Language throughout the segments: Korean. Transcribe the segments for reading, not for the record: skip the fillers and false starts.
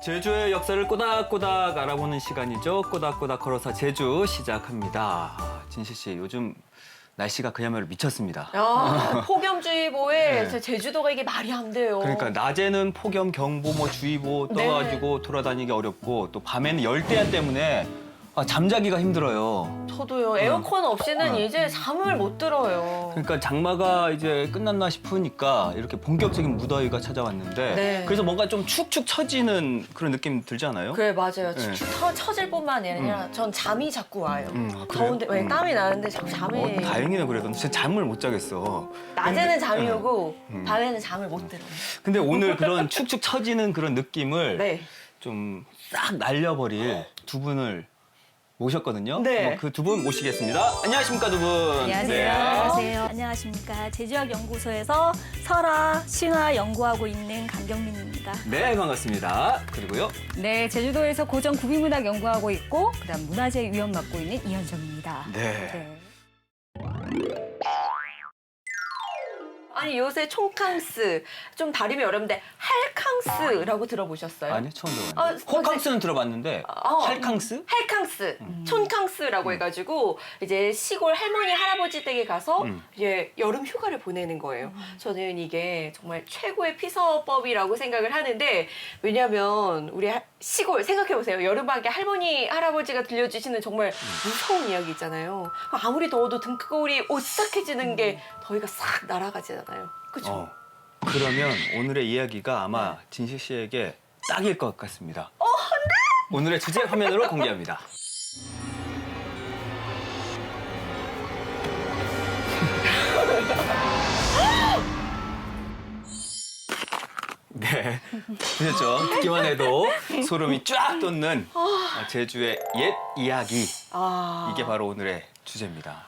제주의 역사를 꼬닥꼬닥 알아보는 시간이죠. 꼬닥꼬닥 걸어서 제주 시작합니다. 진실 씨, 요즘 날씨가 그야말로 미쳤습니다. 폭염주의보에 네. 제주도가 이게 말이 안 돼요. 그러니까 낮에는 폭염 경보, 주의보 떠가지고 돌아다니기 어렵고 또 밤에는 열대야 때문에 잠자기가 힘들어요. 저도요. 에어컨 없이는 이제 잠을 못 들어요. 그러니까 장마가 이제 끝났나 싶으니까 이렇게 본격적인 무더위가 찾아왔는데 네. 그래서 뭔가 좀 축축 처지는 그런 느낌 들지 않아요? 그래 맞아요. 네. 축축 처질 뿐만이 아니라 전 잠이 자꾸 와요. 그래요? 더운데 왜 땀이 나는데 자꾸 잠이. 다행이네 그래도. 진짜 잠을 못 자겠어. 낮에는 잠이 네. 오고 밤에는 잠을 못 들어요. 근데 오늘 그런 축축 처지는 그런 느낌을 네. 좀 싹 날려버릴 두 분을 모셨거든요. 네. 그 두 분 모시겠습니다. 안녕하십니까 두 분. 안녕하세요. 네. 안녕하세요. 안녕하십니까. 제주학연구소에서 설화, 신화 연구하고 있는 강경민입니다. 네, 반갑습니다. 그리고요. 네, 제주도에서 고전 구비문학 연구하고 있고 그다음 문화재 위원 맡고 있는 이현정입니다. 네. 아니 요새 촌캉스 좀 발음이 어렵는데 할캉스라고 들어보셨어요? 아니 처음 들어봤는데. 아, 호캉스는 들어봤는데 할캉스? 할캉스, 촌캉스라고 해가지고 이제 시골 할머니 할아버지 댁에 가서 이제 여름 휴가를 보내는 거예요. 저는 이게 정말 최고의 피서법이라고 생각을 하는데 왜냐하면 우리 시골 생각해보세요. 여름방학에 할머니 할아버지가 들려주시는 정말 무서운 이야기 있잖아요. 아무리 더워도 등골이 오싹해지는 게 더위가 싹 날아가잖아요. 그렇죠? 그러면 오늘의 이야기가 아마 진실 씨에게 딱일 것 같습니다. 네! 오늘의 주제 화면으로 공개합니다. 네, 보셨죠? 듣기만 해도 소름이 쫙 돋는 제주의 옛 이야기. 아, 이게 바로 오늘의 주제입니다.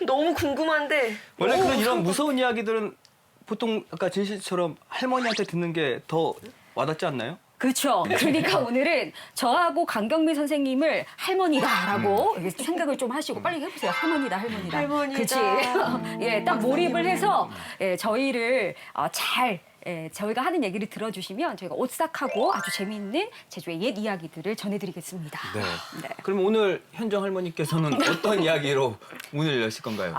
너무 궁금한데. 원래 그런 이런 무서운 이야기들은 보통 아까 진실 씨처럼 할머니한테 듣는 게 더 와닿지 않나요? 그렇죠. 그러니까 오늘은 저하고 강경민 선생님을 할머니다라고 이렇게 생각을 좀 하시고 빨리 해보세요. 할머니다, 할머니다. 할머니다. 그치. 예, 딱 몰입을 해서 저희를 잘 저희가 하는 얘기를 들어주시면 저희가 오싹하고 아주 재미있는 제주의 옛 이야기들을 전해드리겠습니다. 네. 그럼 오늘 현정 할머니께서는 어떤 이야기로 문을 여실 건가요?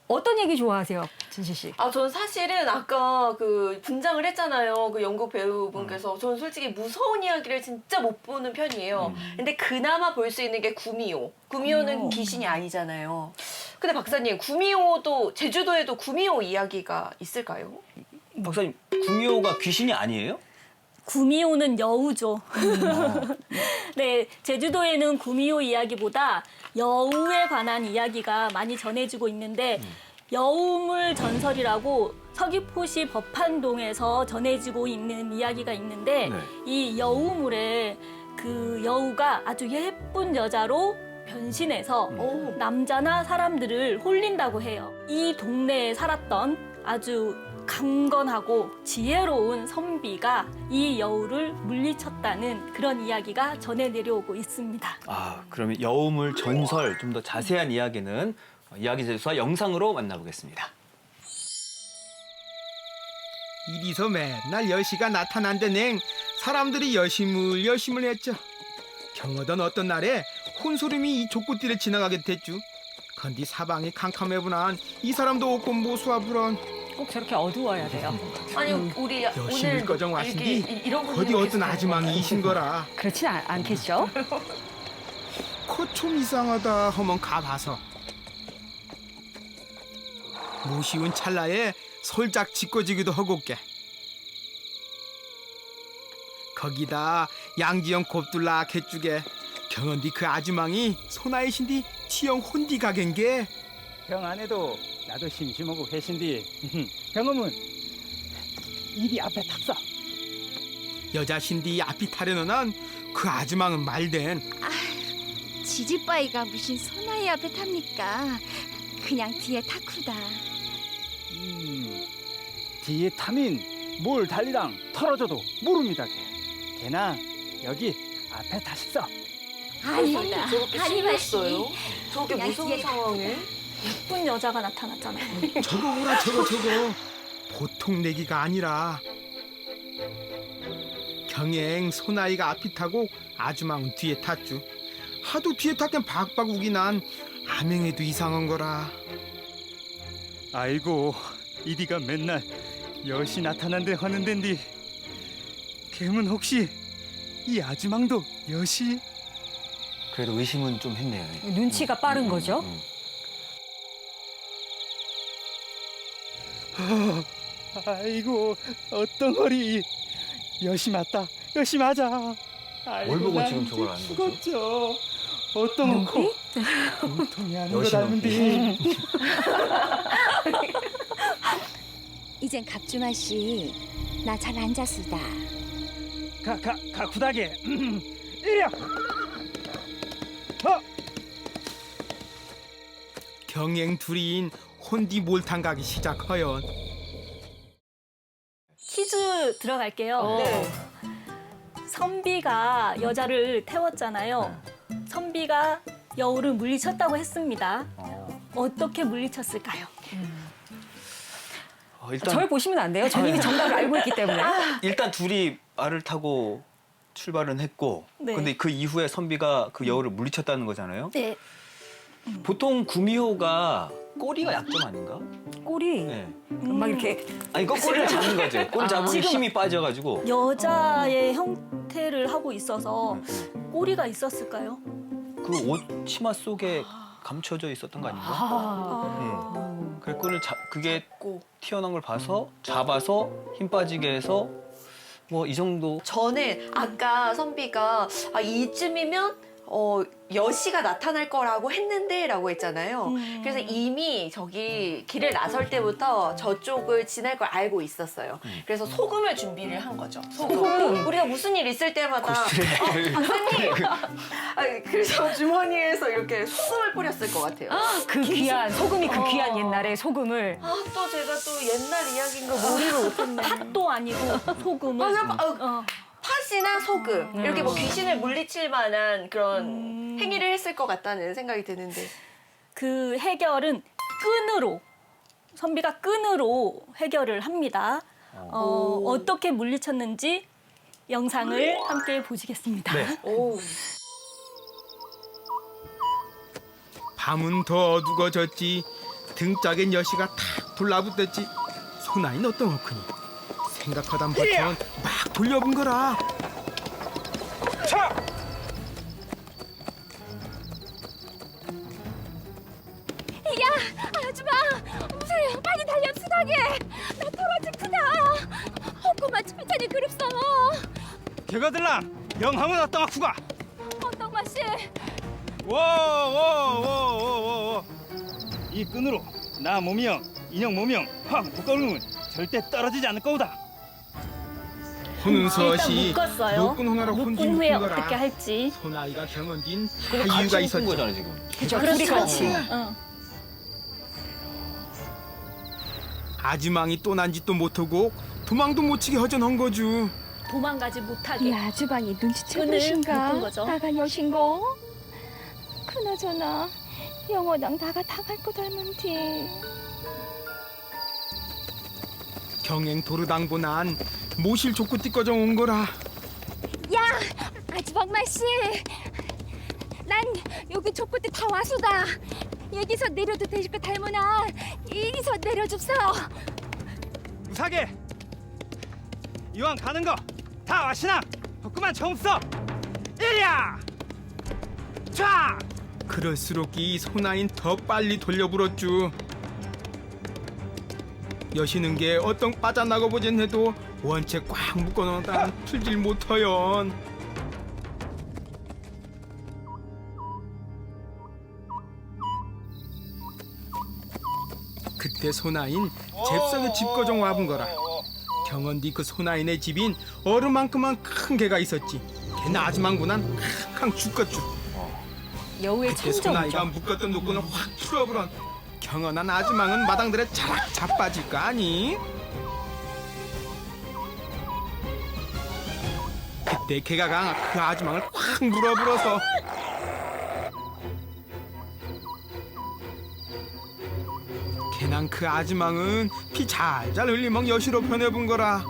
어떤 얘기 좋아하세요, 진실 씨? 저는 사실은 아까 그 분장을 했잖아요. 그 연극 배우분께서. 저는 솔직히 무서운 이야기를 진짜 못 보는 편이에요. 근데 그나마 볼 수 있는 게 구미호. 구미호는 구미호. 귀신이 아니잖아요. 근데 박사님, 구미호도, 제주도에도 구미호 이야기가 있을까요? 박사님, 구미호가 귀신이 아니에요? 구미호는 여우죠. 네, 제주도에는 구미호 이야기보다 여우에 관한 이야기가 많이 전해지고 있는데 여우물 전설이라고 서귀포시 법한동에서 전해지고 있는 이야기가 있는데 네. 이 여우물에 그 여우가 아주 예쁜 여자로 변신해서 남자나 사람들을 홀린다고 해요. 이 동네에 살았던 아주 강건하고 지혜로운 선비가 이 여우를 물리쳤다는 그런 이야기가 전해 내려오고 있습니다. 그러면 여우물 전설 좀 더 자세한 이야기는 이야기 제주사 영상으로 만나보겠습니다. 이리서 맨날 여시가 나타난데 사람들이 여심을 했죠. 경어던 어떤 날에 혼소름이 이 족구띠를 지나가게 됐죠. 건디 사방이 캄캄해분한 이 사람도 없고 모수아불안. 꼭 저렇게 어두워야 돼요. 아니, 우리 여심을 오늘 꺼정 와신디 이런 분이 어디 어떤 계세요. 아주망이이신 거라. 그렇진 않겠죠? 코 좀 이상하다 하면 가봐서 무시운 찰나에 솔짝 짓고지기도 하고께 거기다 양지영 곱둘락 해주게 경언디 그 아주망이 소나이신디 치영 혼디 가겐게 병 안에도 나도 심심하고 계신디 병음은 이리 앞에 탁서. 여자신디 앞이 타려너는 그 아주망은 말된 지지빠이가 무슨 소나이 앞에 탑니까? 그냥 뒤에 타쿠다. 뒤에 타민 뭘 달리랑 털어줘도 모릅니다. 걔나 여기 앞에 타십서. 아닙니다. 저렇게 신났어요? 저렇게 그냥 무서운 뒤에 상황에? 예쁜 여자가 나타났잖아요. 저거구나 저거 보통 내기가 아니라 경행 소나이가 앞이 타고 아주망은 뒤에 탔죠. 하도 뒤에 탔긴 박박 우기 난 암행에도 이상한 거라. 아이고 이디가 맨날 여시 나타난대 하는덴디 걔는 혹시 이 아주망도 여시? 그래도 의심은 좀 했네요. 눈치가 빠른 거죠. 아이고 어떤 허리 여시 맞다 여시 맞아. 아이고, 뭘 보고 난 지금 저걸 아는 거죠? 죽었죠. 어떤 코 몸통이 아닌 거 여시 닮은디. 이젠 갑주마 씨, 나 잘 앉았수다. 가 구다게 이려. 경행 둘이인 혼디 몰탕 가기 시작하연. 퀴즈 들어갈게요. 네. 선비가 여자를 태웠잖아요. 선비가 여우를 물리쳤다고 했습니다. 어떻게 물리쳤을까요? 일단 저를 보시면 안 돼요. 저는 이미 정답을 알고 있기 때문에. 일단 둘이 말을 타고 출발은 했고, 네. 근데 그 이후에 선비가 그 여우를 물리쳤다는 거잖아요. 네. 보통 구미호가 꼬리가 약점 아닌가? 꼬리 네. 막 이렇게 아니 그 꼬리를 잡는 거죠. 꼬리 잡으면 지금- 힘이 빠져가지고. 여자의 형태를 하고 있어서 음. 꼬리가 있었을까요? 그 옷 치마 속에 감춰져 있었던 거 아닌가? 그래 끈을 그게 튀어나온 걸 봐서 잡아서 힘 빠지게 해서 뭐 이 정도. 저는 아까 선비가 이쯤이면 여시가 나타날 거라고 했는데라고 했잖아요. 그래서 이미 저기 길을 나설 때부터 저쪽을 지날 걸 알고 있었어요. 그래서 소금을 준비를 한 거죠. 소금. 우리가 무슨 일 있을 때마다 박사님. 그래서 주머니에서 이렇게 소금을 뿌렸을 것 같아요. 그 귀한 소금이 그 귀한 옛날의 소금을 또 제가 또 옛날 이야기인 거 몰입을 못했네. 팥도 아니고 소금을. 팥이나 소금 이렇게 뭐 귀신을 물리칠 만한 그런 행위를 했을 것 같다는 생각이 드는데. 그 해결은 끈으로, 선비가 끈으로 해결을 합니다. 어떻게 물리쳤는지 영상을 함께 보시겠습니다. 네. 오. 밤은 더 어두워졌지. 등짝엔 여시가 탁 불나붙었지. 소나이는 어떤 얼큰이 생각하던 버튼 막 돌려본 거라. 아주마, 무사히 빨리 달렵수다게. 나 떨어지 크다. 헛구만 치피타니 그립소. 개가들랑 영함은 어떤 악수가? 어떤 맛이? 워워워워워워 이 끈으로 나 몸이영 인형 몸이영 확 묶어놓으면 절대 떨어지지 않을 거다. 훈은서시 일단 묶었어요. 노끈 하나로 혼지 묶은 후에 묶은 거라. 어떻게 할지. 소나이가 경은딘 근데 다 이유가 같이 있었지. 묶은 거잖아요 지금. 그죠? 둘이 같이. 아주망이 또 난 짓도 못하고 도망도 못 치게 허전한 거죠. 도망가지 못하게. 이 아주방이 눈치채고 끈을 계신가? 묶은 거죠. 나가 여신거? 그나저나 영어당 나가 당할 거 닮은디. 경행 도르당보난 모실 족구 띠꺼져 온 거라. 아주방 마씨, 난 여기 족구대 다 와수다. 여기서 내려도 되실 거 닮으나 여기서 내려줍소. 무사게 이왕 가는 거 다 와시나 그만 처음 써. 이리야 자. 그럴수록 이 소나인 더 빨리 돌려불었죠. 여시는 게 어떤 빠져나가 보진 해도 원체 꽉 묶어놓다 풀질 못하연. 그때 소나인 잽싸게 집거정 와본 거라. 경언디 그 소나인의 집인 얼음만큼만 큰 개가 있었지. 걔는 아주망구난 캉캉 죽겠죠. 여우의 그때 소나이가 천정이죠. 묶었던 노끈을 확 풀어버린 경언한 아주망은 마당들에 자락 자빠질 거 아니? 그때 개가 강 그 아주망을 확 물어불어서 걔난 그 아주망은 피 잘잘 흘리멍 여시로 변해본 거라.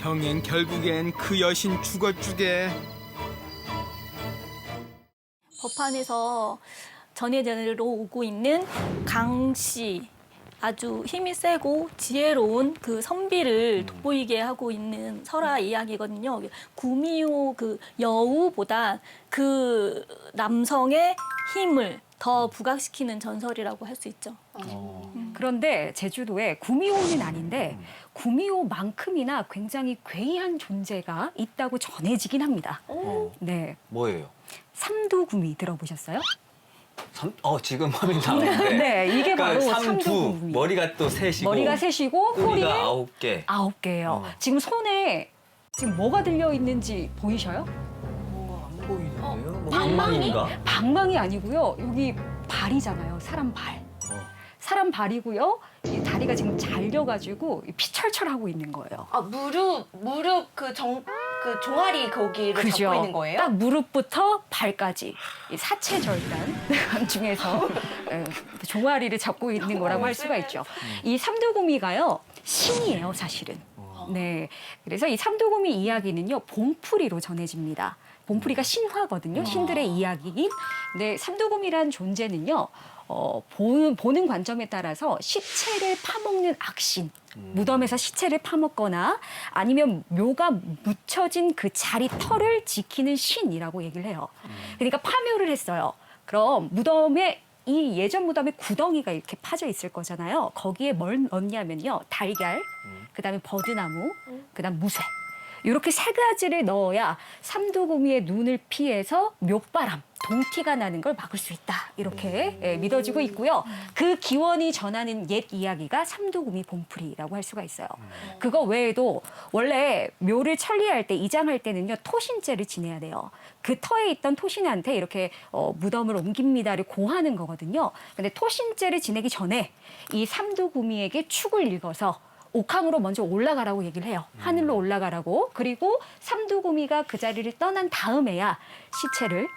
병행 결국엔 그 여신 죽어주게. 법안에서 전해전해로 오고 있는 강씨, 아주 힘이 세고 지혜로운 그 선비를 돋보이게 하고 있는 설화 이야기거든요. 구미호 그 여우보다 그 남성의 힘을 더 부각시키는 전설이라고 할 수 있죠. 그런데 제주도에 구미호는 아닌데 구미호만큼이나 굉장히 괴이한 존재가 있다고 전해지긴 합니다. 네, 뭐예요? 삼두구미 들어보셨어요? 지금 화면 나오는데. 네, 이게 바로 그러니까 삼두구미. 머리가 또 셋이고. 머리가 셋이고 꼬리가 꼬리가 9개. 9개예요. 지금 손에 지금 뭐가 들려 있는지 보이셔요? 안 보이는데요? 뭐 방망이? 방망이인가? 방망이 아니고요. 여기 발이잖아요. 사람 발. 사람 발이고요. 이 다리가 지금 잘려가지고 피철철하고 있는 거예요. 아, 무릎 그 종아리 거기를 잡고 있는 거예요? 딱 무릎부터 발까지 이 사체절단 중에서 종아리를 잡고 있는 거라고 할 수가 있죠. 이 삼두구미가요 신이에요, 사실은. 네, 그래서 이 삼두구미 이야기는요 봉풀이로 전해집니다. 봉풀이가 신화거든요, 신들의 이야기인. 근데 삼두구미란 존재는요. 보는 관점에 따라서 시체를 파먹는 악신, 무덤에서 시체를 파먹거나 아니면 묘가 묻혀진 그 자리 털을 지키는 신이라고 얘기를 해요. 그러니까 파묘를 했어요. 그럼 무덤에 이 예전 무덤에 구덩이가 이렇게 파져 있을 거잖아요. 거기에 뭘 넣냐면요. 달걀, 그다음에 버드나무, 그다음 무쇠. 이렇게 세 가지를 넣어야 삼두구미의 눈을 피해서 묘바람, 동티가 나는 걸 막을 수 있다. 이렇게 믿어지고 있고요. 그 기원이 전하는 옛 이야기가 삼두구미 봉풀이라고 할 수가 있어요. 그거 외에도 원래 묘를 천리할 때, 이장할 때는요. 토신제를 지내야 돼요. 그 터에 있던 토신한테 이렇게 무덤을 옮깁니다를 고하는 거거든요. 근데 토신제를 지내기 전에 이 삼두구미에게 축을 읽어서 옥황으로 먼저 올라가라고 얘기를 해요. 하늘로 올라가라고. 그리고 삼두구미가 그 자리를 떠난 다음에야 시체를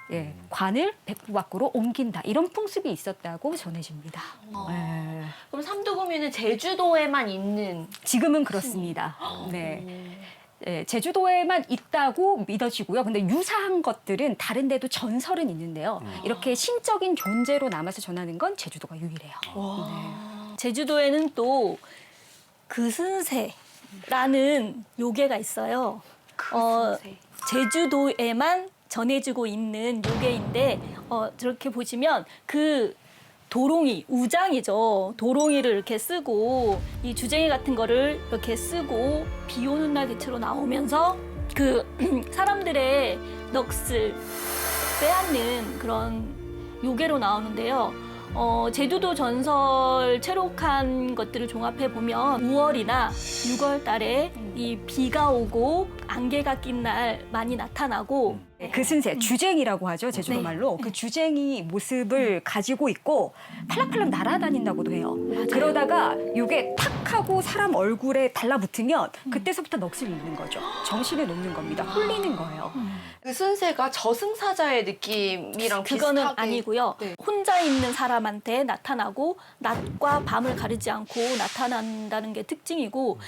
관을 백부 밖으로 옮긴다. 이런 풍습이 있었다고 전해집니다. 네. 그럼 삼두구미는 제주도에만 있는? 지금은 그렇습니다. 네. 네, 제주도에만 있다고 믿어지고요. 근데 유사한 것들은 다른 데도 전설은 있는데요. 이렇게 신적인 존재로 남아서 전하는 건 제주도가 유일해요. 제주도에는 또 그순새라는 요괴가 있어요. 제주도에만 전해지고 있는 요괴인데 저렇게 보시면 그 도롱이, 우장이죠. 도롱이를 이렇게 쓰고 이 주쟁이 같은 거를 이렇게 쓰고 비 오는 날 대체로 나오면서 그 사람들의 넋을 빼앗는 그런 요괴로 나오는데요. 제주도 전설 채록한 것들을 종합해 보면 5월이나 6월 달에 이 비가 오고 안개가 낀 날 많이 나타나고 그순새, 주쟁이라고 하죠, 제주도 말로. 그 주쟁이 모습을 가지고 있고 팔락팔락 날아다닌다고도 해요. 그러다가 이게 탁 하고 사람 얼굴에 달라붙으면 그때서부터 넋을 잃는 거죠. 정신을 놓는 겁니다. 홀리는 거예요. 그 순세가 저승사자의 느낌이랑 그거는 비슷하게. 아니고요. 네. 혼자 있는 사람한테 나타나고 낮과 밤을 가리지 않고 나타난다는 게 특징이고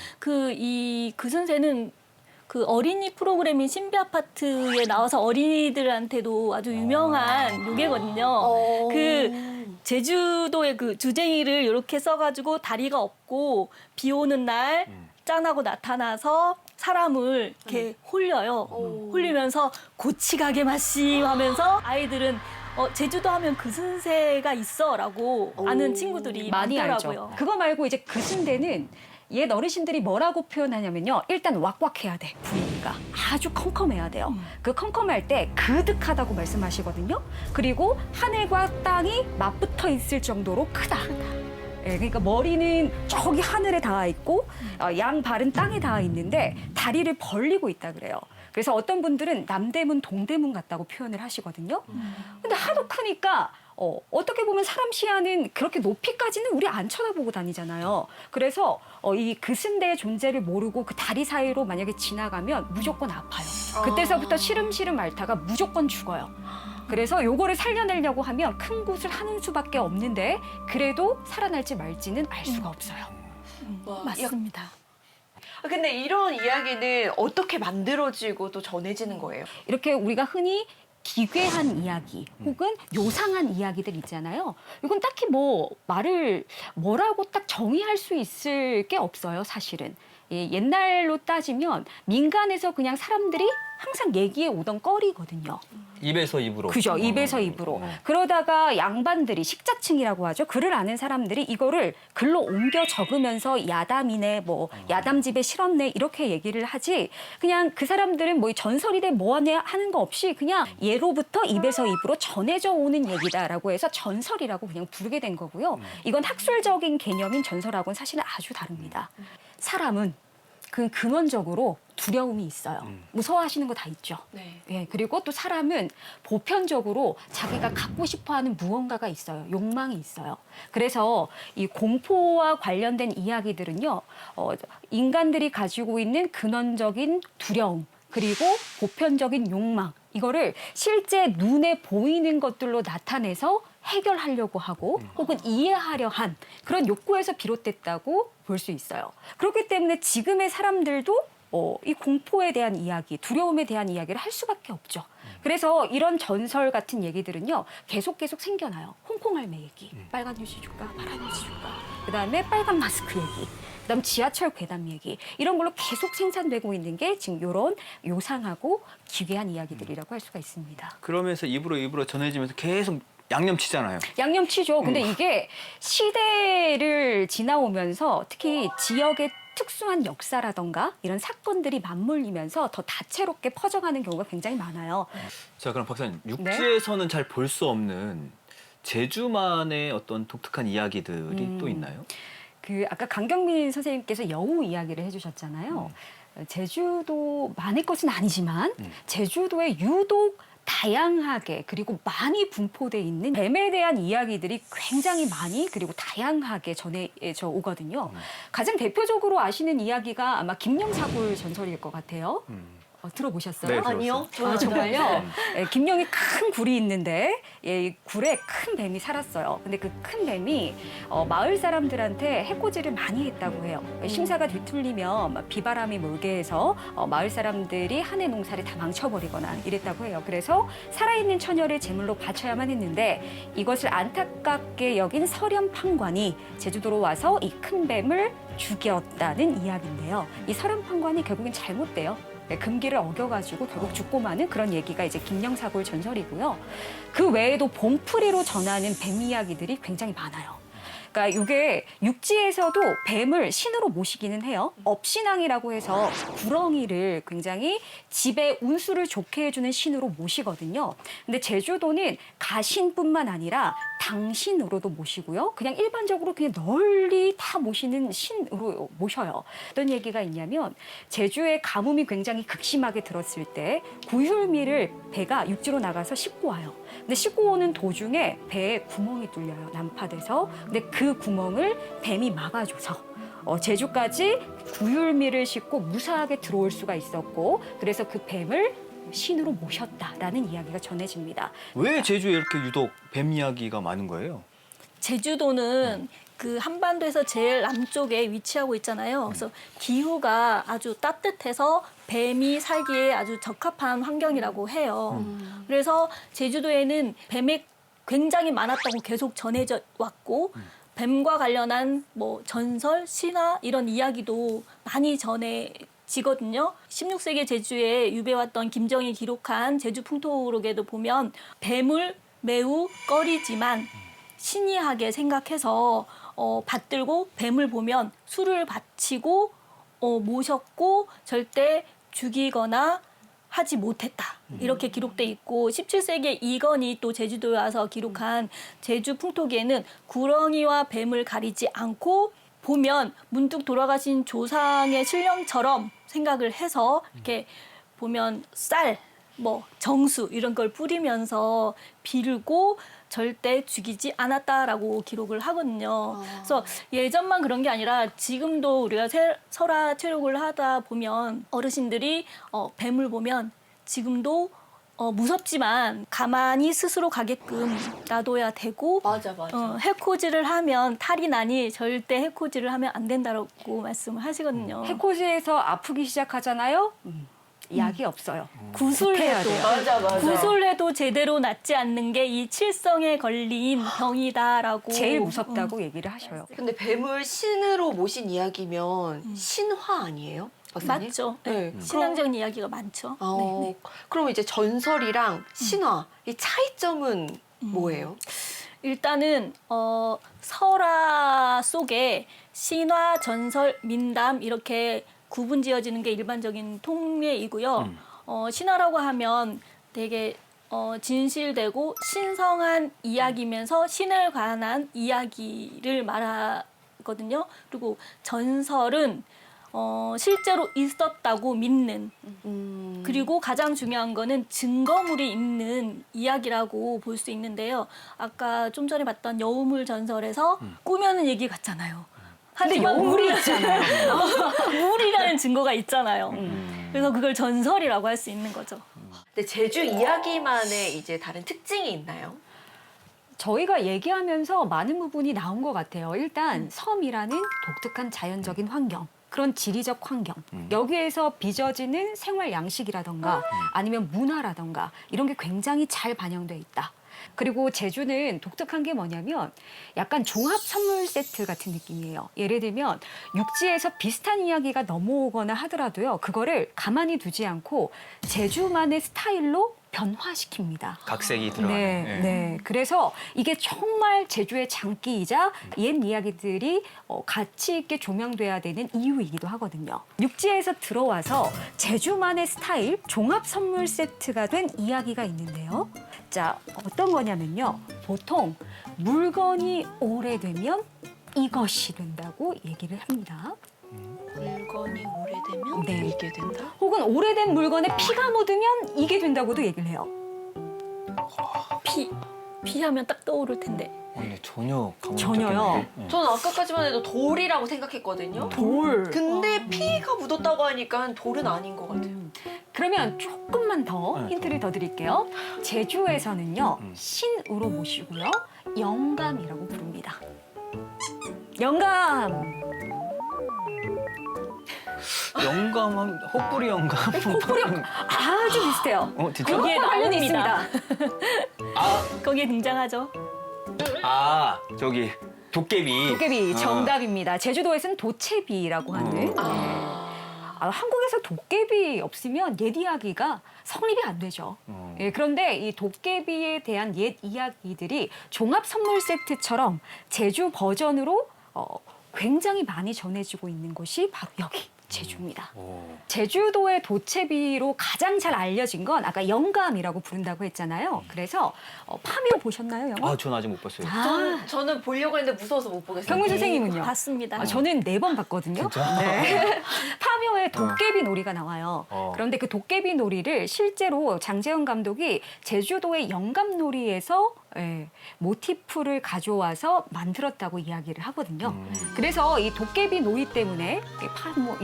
그순새는 그 어린이 프로그램인 신비 아파트에 나와서 어린이들한테도 아주 유명한 요괴거든요. 그 제주도의 그 주쟁이를 이렇게 써가지고 다리가 없고 비 오는 날 짠하고 나타나서 사람을 이렇게 홀려요. 홀리면서 고치가게 마시 하면서 아이들은 제주도 하면 그순새가 있어라고 아는 친구들이 많이 많더라고요. 알죠. 그거 말고 이제 그순대는 옛 어르신들이 뭐라고 표현하냐면요. 일단 왁왁해야 돼, 분위기가. 아주 컴컴해야 돼요. 그 컴컴할 때 그득하다고 말씀하시거든요. 그리고 하늘과 땅이 맞붙어 있을 정도로 크다. 예, 그러니까 머리는 저기 하늘에 닿아 있고 양 발은 땅에 닿아 있는데 다리를 벌리고 있다 그래요. 그래서 어떤 분들은 남대문, 동대문 같다고 표현을 하시거든요. 근데 하도 크니까 어떻게 보면 사람 시야는 그렇게 높이까지는 우리 안 쳐다보고 다니잖아요. 그래서 이 그순대의 존재를 모르고 그 다리 사이로 만약에 지나가면 무조건 아파요. 그때서부터 시름시름 앓다가 무조건 죽어요. 그래서 요거를 살려내려고 하면 큰 곳을 하는 수밖에 없는데 그래도 살아날지 말지는 알 수가 없어요. 와, 맞습니다. 근데 이런 이야기는 어떻게 만들어지고 또 전해지는 거예요? 이렇게 우리가 흔히 기괴한 이야기 혹은 요상한 이야기들 있잖아요. 이건 딱히 뭐 말을 뭐라고 딱 정의할 수 있을 게 없어요, 사실은. 예, 옛날로 따지면 민간에서 그냥 사람들이 항상 얘기해 오던 거리거든요. 입에서 입으로. 그죠. 입에서 입으로. 그러다가 양반들이 식자층이라고 하죠. 글을 아는 사람들이 이거를 글로 옮겨 적으면서 야담이네, 뭐 야담집에 실었네 이렇게 얘기를 하지. 그냥 그 사람들은 뭐 전설이래 뭐하네 하는 거 없이 그냥 예로부터 입에서 입으로 전해져 오는 얘기다라고 해서 전설이라고 그냥 부르게 된 거고요. 이건 학술적인 개념인 전설하고는 사실은 아주 다릅니다. 사람은 그 근원적으로 두려움이 있어요. 무서워하시는 거 다 있죠. 네. 예, 그리고 또 사람은 보편적으로 자기가 갖고 싶어하는 무언가가 있어요. 욕망이 있어요. 그래서 이 공포와 관련된 이야기들은요, 인간들이 가지고 있는 근원적인 두려움 그리고 보편적인 욕망 이거를 실제 눈에 보이는 것들로 나타내서 해결하려고 하고 혹은 이해하려 한 그런 욕구에서 비롯됐다고 볼 수 있어요. 그렇기 때문에 지금의 사람들도 이 공포에 대한 이야기, 두려움에 대한 이야기를 할 수밖에 없죠. 그래서 이런 전설 같은 얘기들은요, 계속 생겨나요. 홍콩 할매 얘기, 빨간 유지 줄까, 파란 유지 줄까, 그다음에 빨간 마스크 얘기, 그다음 지하철 괴담 얘기 이런 걸로 계속 생산되고 있는 게 지금 이런 요상하고 기괴한 이야기들이라고 할 수가 있습니다. 그러면서 입으로 전해지면서 계속 양념치잖아요. 양념치죠. 근데 이게 시대를 지나오면서 특히 지역의 특수한 역사라던가 이런 사건들이 맞물리면서 더 다채롭게 퍼져가는 경우가 굉장히 많아요. 자, 그럼 박사님, 육지에서는 잘 볼 수 없는 제주만의 어떤 독특한 이야기들이 또 있나요? 그 아까 강경민 선생님께서 여우 이야기를 해주셨잖아요. 제주도만의 것은 아니지만 제주도에 유독 다양하게 그리고 많이 분포돼 있는 뱀에 대한 이야기들이 굉장히 많이 그리고 다양하게 전해져 오거든요. 가장 대표적으로 아시는 이야기가 아마 김영사굴 전설일 것 같아요. 들어보셨어요? 네, 들었어요. 아니요. 아, 정말요? 예, 김영이 큰 굴이 있는데 이 굴에 큰 뱀이 살았어요. 근데 그 큰 뱀이 마을 사람들한테 해코지를 많이 했다고 해요. 심사가 뒤틀리면 막 비바람이 몰게 해서 마을 사람들이 한 해 농사를 다 망쳐버리거나 이랬다고 해요. 그래서 살아있는 처녀를 제물로 바쳐야만 했는데 이것을 안타깝게 여긴 서련 판관이 제주도로 와서 이 큰 뱀을 죽였다는 이야기인데요. 이 서련 판관이 결국엔 잘못돼요. 금기를 어겨가지고 결국 죽고 마는 그런 얘기가 이제 김영사골 전설이고요. 그 외에도 봉풀이로 전하는 뱀 이야기들이 굉장히 많아요. 그러니까 이게 육지에서도 뱀을 신으로 모시기는 해요. 업신앙이라고 해서 구렁이를 굉장히 집에 운수를 좋게 해주는 신으로 모시거든요. 근데 제주도는 가신뿐만 아니라 당신으로도 모시고요. 그냥 일반적으로 그냥 널리 다 모시는 신으로 모셔요. 어떤 얘기가 있냐면 제주에 가뭄이 굉장히 극심하게 들었을 때 구휼미를 배가 육지로 나가서 싣고 와요. 근데 싣고 오는 도중에 배에 구멍이 뚫려요. 난파돼서. 근데 그 구멍을 뱀이 막아줘서 제주까지 구휼미를 싣고 무사하게 들어올 수가 있었고 그래서 그 뱀을 신으로 모셨다라는 이야기가 전해집니다. 왜 제주에 이렇게 유독 뱀 이야기가 많은 거예요? 제주도는 그 한반도에서 제일 남쪽에 위치하고 있잖아요. 그래서 기후가 아주 따뜻해서 뱀이 살기에 아주 적합한 환경이라고 해요. 그래서 제주도에는 뱀이 굉장히 많았다고 계속 전해져 왔고 뱀과 관련한 뭐 전설, 신화 이런 이야기도 많이 전해지거든요. 16세기 제주에 유배왔던 김정이 기록한 제주 풍토록에도 보면 뱀을 매우 꺼리지만 신이하게 생각해서 받들고 뱀을 보면 술을 바치고 모셨고 절대 죽이거나 하지 못했다. 이렇게 기록돼 있고 17세기에 이건이 또 제주도에 와서 기록한 제주 풍토기에는 구렁이와 뱀을 가리지 않고 보면 문득 돌아가신 조상의 신령처럼 생각을 해서 이렇게 보면 쌀, 뭐 정수 이런 걸 뿌리면서 비르고 절대 죽이지 않았다라고 기록을 하거든요. 그래서 예전만 그런 게 아니라 지금도 우리가 설화 체력을 하다 보면 어르신들이 뱀을 보면 지금도 무섭지만 가만히 스스로 가게끔 놔둬야 되고 맞아. 해코지를 하면 탈이 나니 절대 해코지를 하면 안 된다고 말씀을 하시거든요. 해코지에서 아프기 시작하잖아요. 약이 없어요. 구술해도 맞아. 구술해도 제대로 낫지 않는 게 이 칠성에 걸린 병이다라고 제일 무섭다고 얘기를 하셔요. 근데 뱀을 신으로 모신 이야기면 신화 아니에요? 박사님? 맞죠. 네. 신앙적인 이야기가 많죠. 네. 그럼 이제 전설이랑 신화 이 차이점은 뭐예요? 일단은 설화 속에 신화, 전설, 민담 이렇게 구분지어지는 게 일반적인 통례이고요. 신화라고 하면 되게 진실되고 신성한 이야기면서 신을 관한 이야기를 말하거든요. 그리고 전설은 실제로 있었다고 믿는 그리고 가장 중요한 거는 증거물이 있는 이야기라고 볼 수 있는데요. 아까 좀 전에 봤던 여우물 전설에서 꾸며낸 얘기 같잖아요. 근데 여우물이 있잖아요. 물이라는 증거가 있잖아요. 그래서 그걸 전설이라고 할 수 있는 거죠. 근데 제주 이야기만의 이제 다른 특징이 있나요? 저희가 얘기하면서 많은 부분이 나온 것 같아요. 일단 섬이라는 독특한 자연적인 환경. 그런 지리적 환경, 여기에서 빚어지는 생활 양식이라던가 아니면 문화라던가 이런 게 굉장히 잘 반영돼 있다. 그리고 제주는 독특한 게 뭐냐면 약간 종합 선물 세트 같은 느낌이에요. 예를 들면 육지에서 비슷한 이야기가 넘어오거나 하더라도요. 그거를 가만히 두지 않고 제주만의 스타일로 변화시킵니다. 각색이 들어가는. 네. 그래서 이게 정말 제주의 장기이자 옛 이야기들이 가치 있게 조명돼야 되는 이유이기도 하거든요. 육지에서 들어와서 제주만의 스타일 종합 선물 세트가 된 이야기가 있는데요. 자, 어떤 거냐면요. 보통 물건이 오래되면 이것이 된다고 얘기를 합니다. 물건이 오래되면 네. 이게 된다? 혹은 오래된 물건에 피가 묻으면 이게 된다고도 얘기를 해요. 피하면 딱 떠오를 텐데. 원래 전혀 전혀요. 저는 아까까지만 해도 돌이라고 생각했거든요. 돌. 근데 피가 묻었다고 하니까 돌은 아닌 것 같아요. 그러면 조금만 더 네, 힌트를 더 드릴게요. 제주에서는요, 신으로 모시고요, 영감이라고 부릅니다. 영감! 영감은 혹부리 영감. 혹부리 아주 비슷해요. 진짜? 거기에 관련이 나옵니다. 있습니다. 거기에 등장하죠. 저기 도깨비. 도깨비 정답입니다. 제주도에서는 도채비라고 하는. 한국에서 도깨비 없으면 옛 이야기가 성립이 안 되죠. 예, 그런데 이 도깨비에 대한 옛 이야기들이 종합 선물 세트처럼 제주 버전으로 굉장히 많이 전해지고 있는 곳이 바로 여기 제주입니다. 제주도의 도채비로 가장 잘 알려진 건 아까 영감이라고 부른다고 했잖아요. 그래서 파묘 보셨나요, 영화? 전 아직 못 봤어요. 저는 보려고 했는데 무서워서 못 보겠어요. 경문 선생님은요? 봤습니다. 저는 4번 봤거든요. 네. 파묘에 도깨비 놀이가 나와요. 그런데 그 도깨비 놀이를 실제로 장재현 감독이 제주도의 영감놀이에서 모티프를 가져와서 만들었다고 이야기를 하거든요. 그래서 이 도깨비 놀이 때문에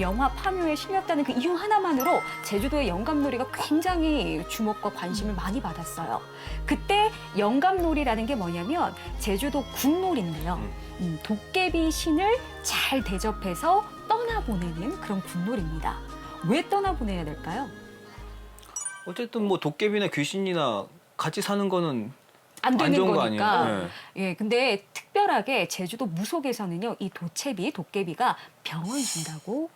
영화 파묘에 실렸다는 그 이유 하나만으로 제주도의 영감놀이가 굉장히 주목과 관심을 많이 받았어요. 그때 영감놀이라는 게 뭐냐면 제주도 군놀인데요. 도깨비 신을 잘 대접해서 떠나보내는 그런 군놀입니다. 왜 떠나보내야 될까요? 어쨌든 뭐 도깨비나 귀신이나 같이 사는 거는 안 되는 좋은 거 거니까. 아니에요? 예, 근데 특별하게 제주도 무속에서는요, 이 도깨비가 병을 준다고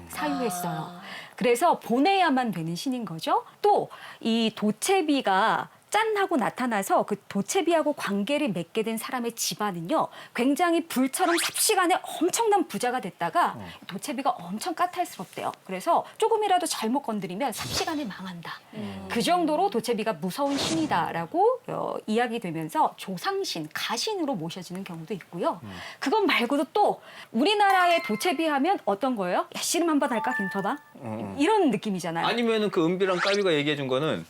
사유했어요. 그래서 보내야만 되는 신인 거죠. 또 이 도채비가 짠 하고 나타나서 그 도채비하고 관계를 맺게 된 사람의 집안은요, 굉장히 불처럼 삽시간에 엄청난 부자가 됐다가 도채비가 엄청 까탈스럽대요. 그래서 조금이라도 잘못 건드리면 삽시간에 망한다. 그 정도로 도채비가 무서운 신이다라고 이야기되면서 조상신, 가신으로 모셔지는 경우도 있고요. 그것 말고도 또 우리나라의 도채비 하면 어떤 거예요? 야, 씨름 한번 할까, 김서방? 이런 느낌이잖아요. 아니면은 그 은비랑 까비가 얘기해 준 거는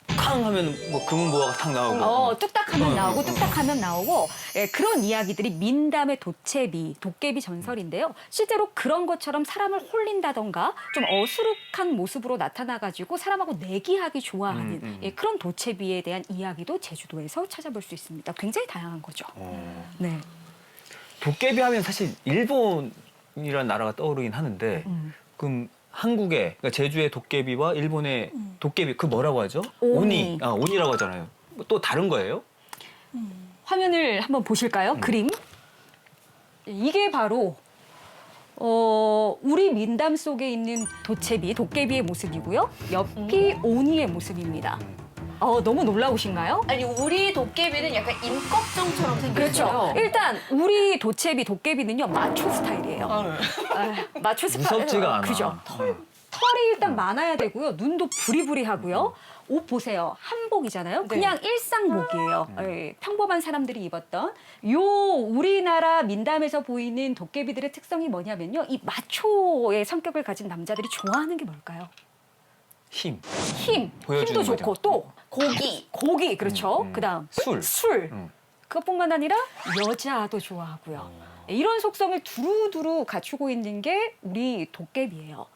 쾅 하면 뭐 금은보화가 탁 나오고. 뚝딱하면 나오고 뚝딱하면 나오고 예, 그런 이야기들이 민담의 도채비, 도깨비 전설인데요. 실제로 그런 것처럼 사람을 홀린다던가 좀 어수룩한 모습으로 나타나가지고 사람하고 내기하기 좋아하는 예, 그런 도채비에 대한 이야기도 제주도에서 찾아볼 수 있습니다. 굉장히 다양한 거죠. 네. 도깨비 하면 사실 일본이라는 나라가 떠오르긴 하는데 그럼 한국의 그러니까 제주의 도깨비와 일본의 도깨비 그 뭐라고 하죠? 오니. 오니라고 하잖아요. 또 다른 거예요? 화면을 한번 보실까요? 그림. 이게 바로 우리 민담 속에 있는 도채비, 도깨비의 모습이고요. 옆이 오니의 모습입니다. 너무 놀라우신가요? 아니 우리 도깨비는 약간 임꺽정처럼 생겼어요. 그렇죠. 일단 우리 도채비, 도깨비는요 마초 스타일이에요. 마초 스타일. 무섭지가 않아. 그죠. 털이 일단 많아야 되고요. 눈도 부리부리하고요. 옷 보세요. 한복이잖아요. 그냥 일상복이에요. 예, 평범한 사람들이 입었던 요 우리나라 민담에서 보이는 도깨비들의 특성이 뭐냐면요. 이 마초의 성격을 가진 남자들이 좋아하는 게 뭘까요? 힘. 힘도 보여주는 거죠. 좋고 또 고기 그렇죠. 그다음 술. 그것뿐만 아니라 여자도 좋아하고요. 이런 속성을 두루두루 갖추고 있는 게 우리 도깨비예요.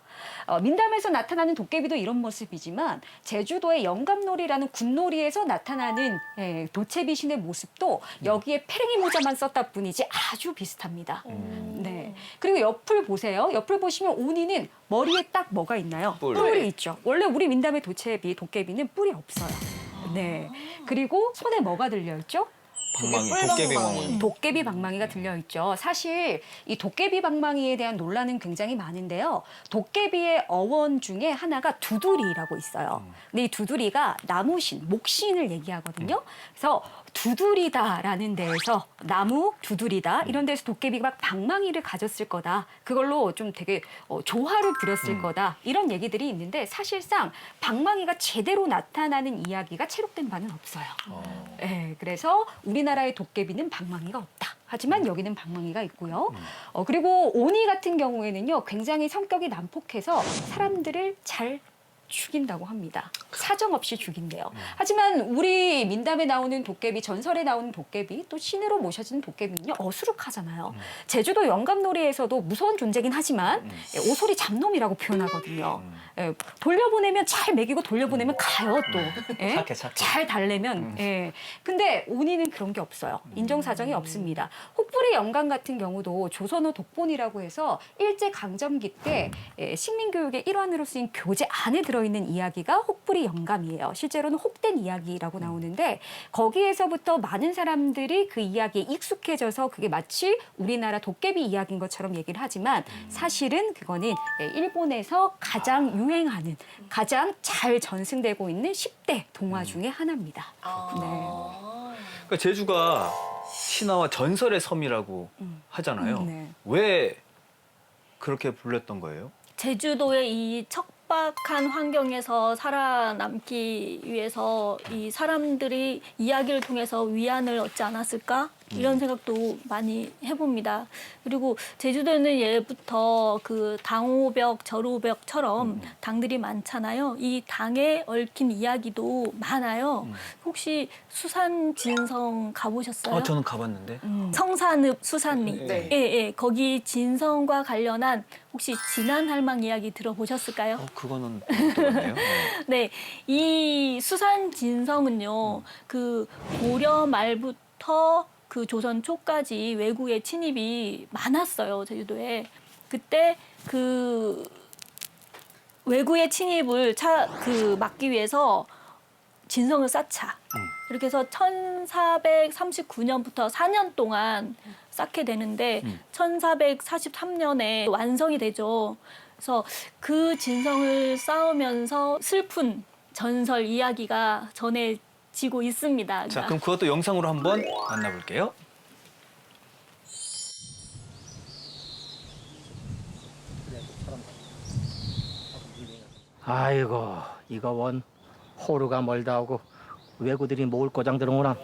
민담에서 나타나는 도깨비도 이런 모습이지만 제주도의 영감놀이라는 굿놀이에서 나타나는 도채비 신의 모습도 여기에 페랭이 모자만 썼다 뿐이지 아주 비슷합니다. 네. 그리고 옆을 보세요. 옆을 보시면 오니는 머리에 딱 뭐가 있나요? 뿔이 있죠. 원래 우리 민담의 도깨비는 뿔이 없어요. 네. 그리고 손에 뭐가 들려있죠? 방망이, 도깨비 방망이. 도깨비 방망이가 들려있죠. 사실 이 도깨비 방망이에 대한 논란은 굉장히 많은데요. 도깨비의 어원 중에 하나가 두두리라고 있어요. 근데 이 두두리가 나무신, 목신을 얘기하거든요. 그래서 두두리다라는 데에서 나무 두두리다 이런 데서 도깨비가 방망이를 가졌을 거다. 그걸로 좀 되게 조화를 부렸을 거다. 이런 얘기들이 있는데 사실상 방망이가 제대로 나타나는 이야기가 채록된 바는 없어요. 네, 그래서 우리나라의 도깨비는 방망이가 없다. 하지만 여기는 방망이가 있고요. 그리고 오니 같은 경우에는요. 굉장히 성격이 난폭해서 사람들을 잘 죽인다고 합니다. 사정없이 죽인대요. 하지만 우리 민담에 나오는 도깨비, 전설에 나오는 도깨비, 또 신으로 모셔지는 도깨비는요. 어수룩하잖아요. 제주도 영감놀이에서도 무서운 존재긴 하지만 오소리 잡놈이라고 표현하거든요. 돌려보내면 잘 먹이고 돌려보내면 가요 또. 착해. 잘 달래면. 근데 오니는 그런 게 없어요. 인정사정이 없습니다. 혹부리 영감 같은 경우도 조선어 독본이라고 해서 일제강점기 때 식민교육의 일환으로 쓰인 교재 안에 들어있는 이야기가 혹부리 영감이에요. 실제로는 혹된 이야기라고 나오는데 거기에서부터 많은 사람들이 그 이야기에 익숙해져서 그게 마치 우리나라 도깨비 이야기인 것처럼 얘기를 하지만 사실은 그거는 일본에서 가장 유행하는 가장 잘 전승되고 있는 10대 동화 중에 하나입니다. 그러니까 제주가 신화와 전설의 섬이라고 하잖아요. 네. 왜 그렇게 불렸던 거예요? 제주도의 이 척박한 환경에서 살아남기 위해서 이 사람들이 이야기를 통해서 위안을 얻지 않았을까? 이런 생각도 많이 해봅니다. 그리고 제주도에는 예부터 그 당호벽, 절호벽처럼 당들이 많잖아요. 이 당에 얽힌 이야기도 많아요. 혹시 수산진성 가보셨어요? 저는 가봤는데. 성산읍 수산리. 네. 예. 거기 진성과 관련한 혹시 진안할망 이야기 들어보셨을까요? 그거는 못 들었네요. 네. 이 수산진성은요. 그 고려 말부터 그 조선 초까지 외국의 침입이 많았어요. 제주도에. 그때 그 외국의 침입을 막기 위해서 진성을 쌓자. 이렇게 해서 1439년부터 4년 동안 쌓게 되는데 1443년에 완성이 되죠. 그래서 그 진성을 쌓으면서 슬픈 전설 이야기가 전해지고 있습니다. 자, 그럼 그것도 영상으로 한번 만나볼게요. 아이고 이거 원 호루가 멀다 하고 외구들이 모을 고장 들어오나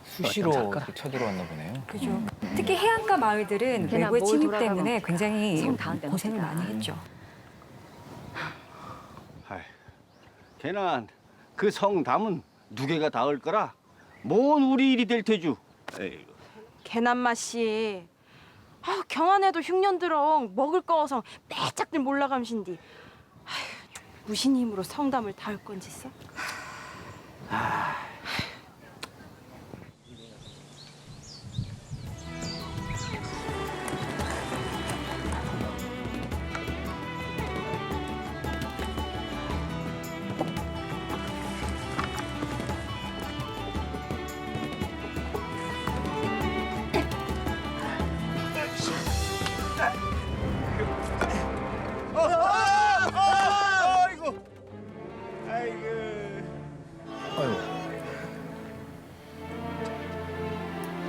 수시로 어떤 작가라. 이렇게 쳐들어왔나 보네요. 그죠. 특히 해안가 마을들은 외부의 뭘 침입 돌아가면 때문에 굉장히 성 닿은 데는 고생을 없다. 많이 했죠. 아이, 걔는 그 성담은 누개가 닿을 거라. 뭔 우리 일이 될 테주. 에이구. 개남마 씨. 경안에도 흉년들어 먹을 거 어서 빼짝들 몰라감신디. 무슨 힘으로 성담을 닿을 건지 써? 아이고. 아이고. 아유.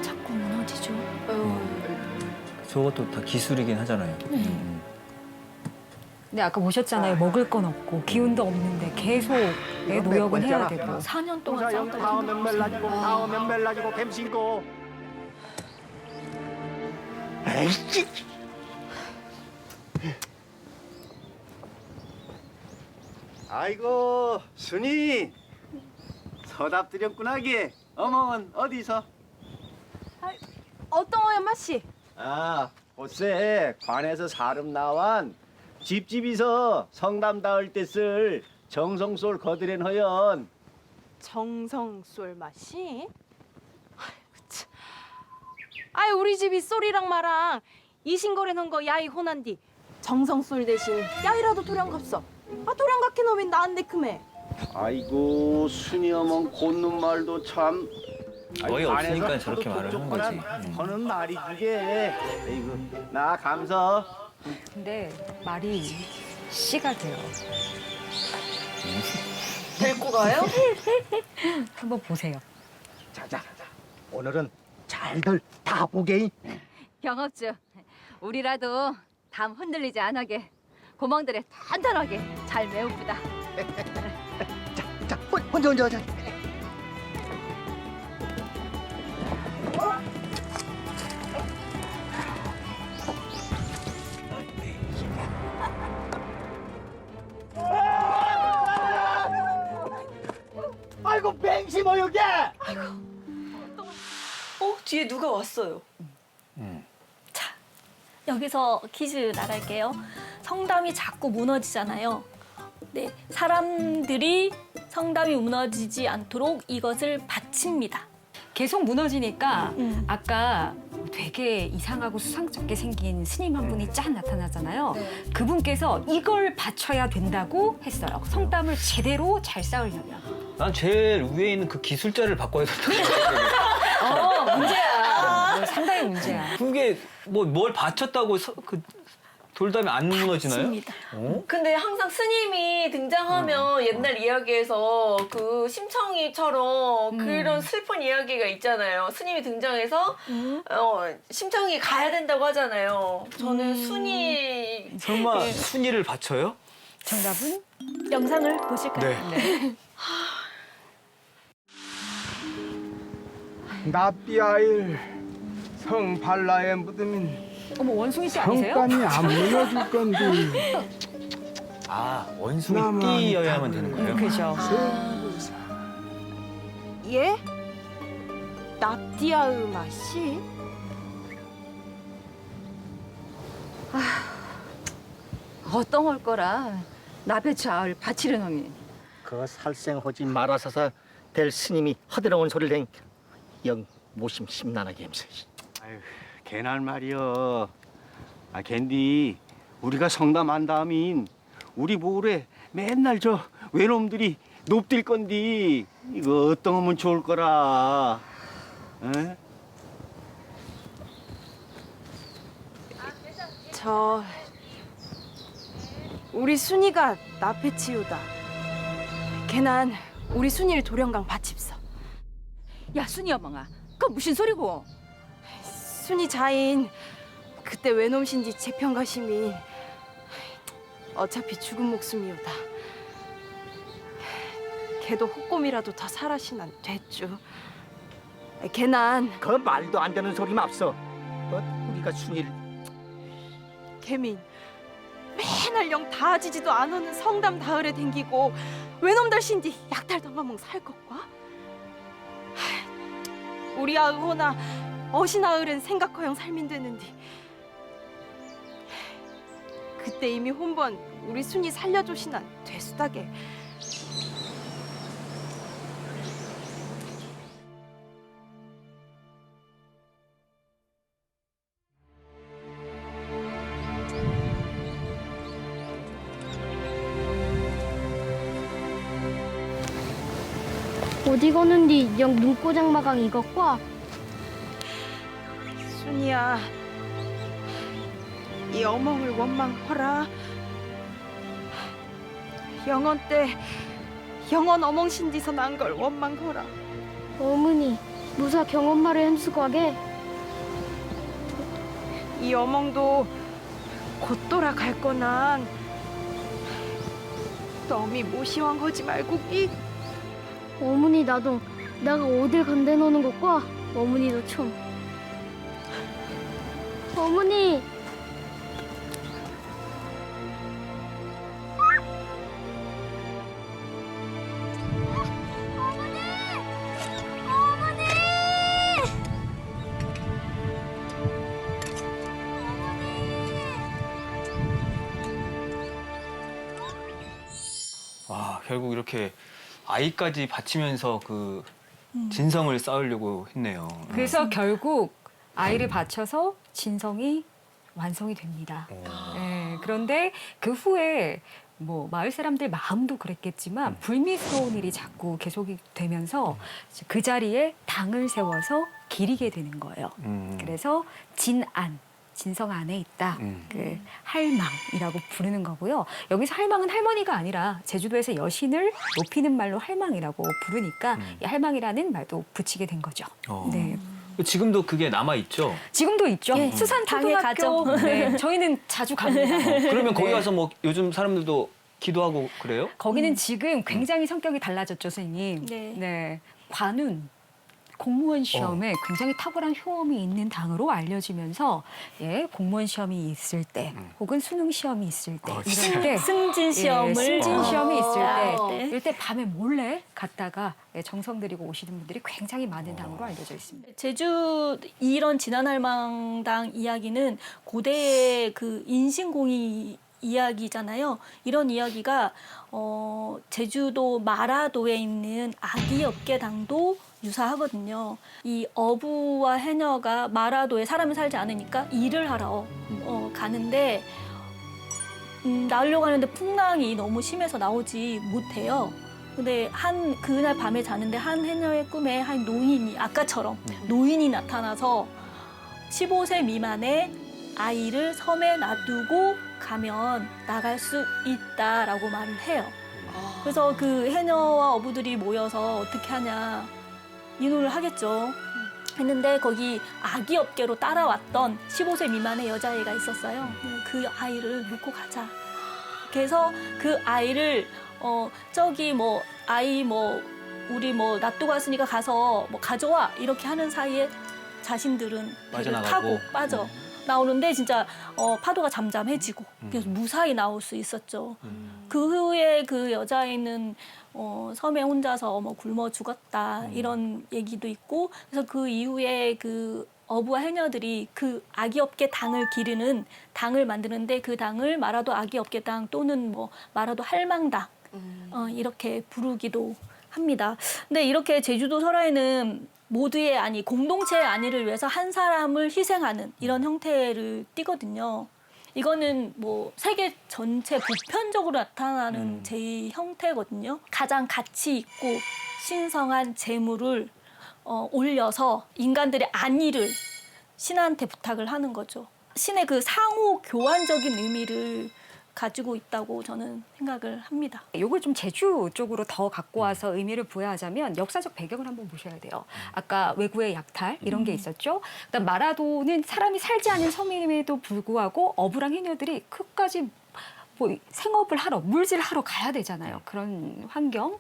자꾸 무너지죠. 저것도 다 기술이긴 하잖아요. 근데 아까 보셨잖아요. 먹을 건 없고 기운도 없는데 계속 내 노력은 해야 되고. 4년 동안 우사 영 싸우다 다음엔 멜라지고 다음엔 멜라지고 갬신고. 에이씨. 아이고 순이 서답 드렸구나 게. 어멍은 어디서? 어떤 어연마 씨? 아, 곧새 관에서 사름 나완 집집이서 성담 닿을 때 쓸 정성솔 거드렌 허연. 정성쏠 맛이? 아이고 참. 우리 집이 쏠이랑 마랑 이신거래 넣은 거 야이 혼한디 정성쏠 대신 야이라도 도량갑서. 도량갑게 너왜 나한테 금해? 아이고 순이 어멍 곧는 말도 참. 어이 관에서 없으니까 저렇게 말을 하는 거지. 하는 말이 그게. 아이고 나 감서. 근데 말이 씨가 돼요. 데리고 가요? 한번 보세요. 자자. 오늘은 잘들 다 보게. 영업주, 우리라도 담 흔들리지 않게 고멍들에 단단하게 잘 메웁니다. 자, 먼저. 아이고 뱅시 모욕게. 뒤에 누가 왔어요? 여기서 퀴즈 나갈게요. 성담이 자꾸 무너지잖아요. 네, 사람들이 성담이 무너지지 않도록 이것을 받칩니다. 계속 무너지니까 아까 되게 이상하고 수상쩍게 생긴 스님 한 분이 짠 나타나잖아요. 그분께서 이걸 받쳐야 된다고 했어요. 성담을 제대로 잘 쌓으려면. 난 제일 위에 있는 그 기술자를 바꿔야 된다고 생각해. 문제야. 상당히 문제야. 그게 뭐 뭘 받쳤다고 그 돌담이 안 무너지나요? 맞습니다. 근데 항상 스님이 등장하면 옛날 이야기에서 그 심청이처럼 그런 슬픈 이야기가 있잖아요. 스님이 등장해서 심청이 가야 된다고 하잖아요. 저는 순이 설마 순위를 받쳐요? 정답은? 영상을 보실까요? 네. 납비아일 성 발라에 묻으면 어머, 원숭이 씨 아니세요? 성감이 안 무너질 건데. 아, 원숭이 나만 띠여야만 되는 거예요? 그죠. 예? 납디아으 맛이? 어떤 걸 거라 나배추 아을 바치려 놈이. 그 살생하지 말아서서 될 스님이 허드렁은 소리를 행. 영 모심 심란하게 햄세. 아유, 걔날 말이여. 걘디 우리가 성담 한 다음인 우리 보울에 맨날 저 외놈들이 높딜 건디 이거 어떤 하면 좋을 거라. 에? 우리 순이가 나패치우다. 걔난 우리 순이를 도령강 바칩서. 야 순이 어멍아, 그건 무슨 소리고? 순이 자인 그때 외놈신지 재평가심이 어차피 죽은 목숨이오다. 걔도 호꼼이라도 더 살아시난 됐죠. 걔난 그 말도 안 되는 소리 맙소. 우리가 순일 개민 맨날 영 다지지도 안 오는 성담 다을에 댕기고 외놈들 신디 약탈 덤마몽 살 것과? 우리 아으호나 어신아을은 생각허영 살민 되는디 그때 이미 혼번 우리 순이 살려주시난 되수다게. 어디 거는디 영 눈꼬장 마강 이것과? 순이야, 이 어멍을 원망허라. 영원 때 영원 어멍 신디서 난 걸 원망허라. 어머니 무사 경엄마를 햄수과게. 이 어멍도 곧 돌아갈 거난 너미 모시왕 하지 말고 이 어머니 나도 나가 어딜 간대 노는 것과 어머니도 좀. 어머니. 와, 결국 이렇게 아이까지 바치면서 그 진성을 쌓으려고 했네요. 그래서 결국 아이를 바쳐서 진성이 완성이 됩니다. 네, 그런데 그 후에 뭐 마을 사람들 마음도 그랬겠지만 불미스러운 일이 자꾸 계속이 되면서 그 자리에 당을 세워서 기리게 되는 거예요. 그래서 진안, 진성 안에 있다. 그 할망이라고 부르는 거고요. 여기서 할망은 할머니가 아니라 제주도에서 여신을 높이는 말로 할망이라고 부르니까 이 할망이라는 말도 붙이게 된 거죠. 네. 지금도 그게 남아 있죠. 지금도 있죠. 예, 수산 당에 초등학교. 가죠. 네, 저희는 자주 갑니다. 그러면 거기 네. 가서 뭐 요즘 사람들도 기도하고 그래요? 거기는 지금 굉장히 성격이 달라졌죠, 선생님. 네. 네. 관운. 공무원 시험에 굉장히 탁월한 효험이 있는 당으로 알려지면서 예, 공무원 시험이 있을 때 혹은 수능 시험이 있을 때 이럴 때 승진 시험을 예, 승진 시험이 있을 때 네. 이럴 때 밤에 몰래 갔다가 예, 정성 들이고 오시는 분들이 굉장히 많은 당으로 알려져 있습니다. 제주 이런 진안할망당 이야기는 고대의 그 인신공의 이야기잖아요. 이런 이야기가 제주도 마라도에 있는 아기업계당도 유사하거든요. 이 어부와 해녀가 마라도에 사람이 살지 않으니까 일을 하러 가는데 나오려고 하는데 풍랑이 너무 심해서 나오지 못해요. 근데 그날 밤에 자는데 한 해녀의 꿈에 한 노인이 아까처럼 노인이 나타나서 15세 미만의 아이를 섬에 놔두고 가면 나갈 수 있다라고 말을 해요. 그래서 그 해녀와 어부들이 모여서 어떻게 하냐 인호를 하겠죠. 했는데 거기 아기 업계로 따라왔던 15세 미만의 여자아이가 있었어요. 그 아이를 놓고 가자. 그래서 그 아이를 저기 뭐 아이 뭐 우리 뭐 놔두고 왔으니까 가서 뭐 가져와 이렇게 하는 사이에 자신들은 배를 타고 빠져 나오는데 진짜 파도가 잠잠해지고 그래서 무사히 나올 수 있었죠. 그 후에 그 여자아이는 섬에 혼자서 뭐 굶어 죽었다 이런 얘기도 있고 그래서 그 이후에 그 어부와 해녀들이 그 아기업계 당을 기르는 당을 만드는데 그 당을 마라도 아기업계 당 또는 뭐 마라도 할망당 이렇게 부르기도 합니다. 근데 이렇게 제주도 설화에는 모두의 안위, 공동체의 안위를 위해서 한 사람을 희생하는 이런 형태를 띠거든요. 이거는 뭐 세계 전체 보편적으로 나타나는 제 형태거든요. 가장 가치 있고 신성한 재물을 올려서 인간들의 안위를 신한테 부탁을 하는 거죠. 신의 그 상호 교환적인 의미를 가지고 있다고 저는 생각을 합니다. 이걸 좀 제주 쪽으로 더 갖고 와서 의미를 부여하자면 역사적 배경을 한번 보셔야 돼요. 아까 외구의 약탈 이런 게 있었죠. 그다음 마라도는 사람이 살지 않은 섬임에도 불구하고 어부랑 해녀들이 끝까지 뭐 생업을 하러 물질을 하러 가야 되잖아요. 그런 환경.